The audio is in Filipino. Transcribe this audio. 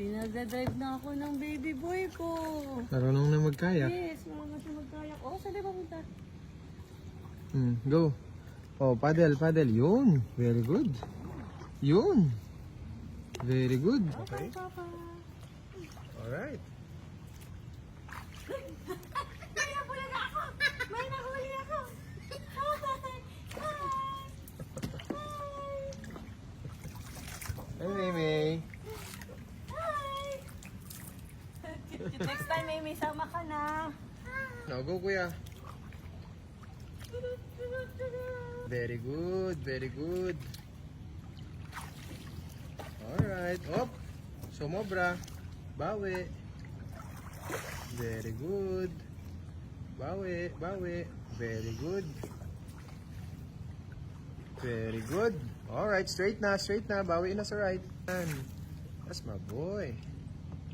Pinagdadrive na ako ng baby boy ko. Marunong na magkayak. Yes, marunong siya magkayak. Oh, saan ba punta? Go. Oh, paddle, paddle. Yun. Very good. Yun. Very good. Okay, Papa. Alright. May nahuli ako! May nahuli ako! Hey, Mimi. Hi! Next time, may sama ka na. No, go, kuya. Very good, very good. Alright. Op. Sumobra. Bawi. Very good. Bawi, bawi. Very good. Very good. Alright, straight na, straight na. Bawi na sa right. That's my boy.